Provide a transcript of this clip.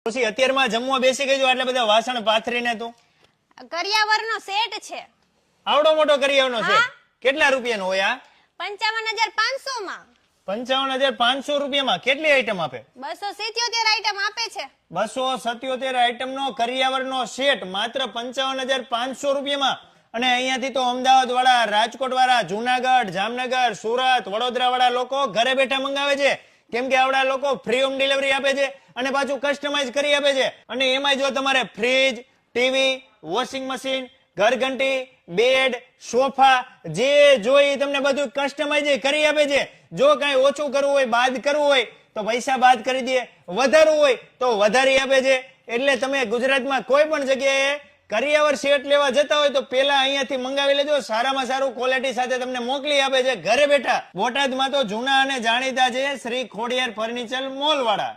પછી અત્યારમાં જમવા બેસી ગઈ છો આટલા બધા વાસણ પાથરીને તું કરિયાવરનો સેટ છે આવડો મોટો કરિયાવરનો છે કેટલા રૂપિયાનો હોય આ 55,500 માં 55,500 રૂપિયામાં કેટલી આઈટમ આપે 277 આઈટમ આપે છે 277 આઈટમ નો કરિયાવરનો સેટ માત્ર 55,500 રૂપિયામાં અને અહીંયાથી તો અમદાવાદ વાળા રાજકોટ વાળા જુનાગઢ જામનગર સુરત વડોદરા વાળા લોકો ઘરે બેઠા મંગાવે છે કેમ કે આવડા લોકો ફ્રી હોમ ડિલિવરી આપે છે અને પાછું કસ્ટમાઇઝ કરી આપે છે અને એમાં જો તમારે ફ્રીજ ટીવી વોશિંગ મશીન ઘરઘંટી બેડ સોફા જે જોઈએ તમને બધું કસ્ટમાઇઝ કરી આપે છે જો કઈ ઓછું કરવું હોય બાદ કરવું હોય તો પૈસા બાદ કરી દે વધારવું હોય તો વધારી આપે છે એટલે તમે ગુજરાતમાં કોઈ પણ જગ્યાએ કરિયાવર સેટ લેવા જતા હોય તો પેલા અહીંયાથી મંગાવી લેજો સારામાં સારું ક્વોલિટી સાથે તમને મોકલી આપે છે ઘરે બેઠા બોટાદમાં તો જૂના અને જાણીતા છે શ્રી ખોડિયાર ફર્નિચર મોલ વાળા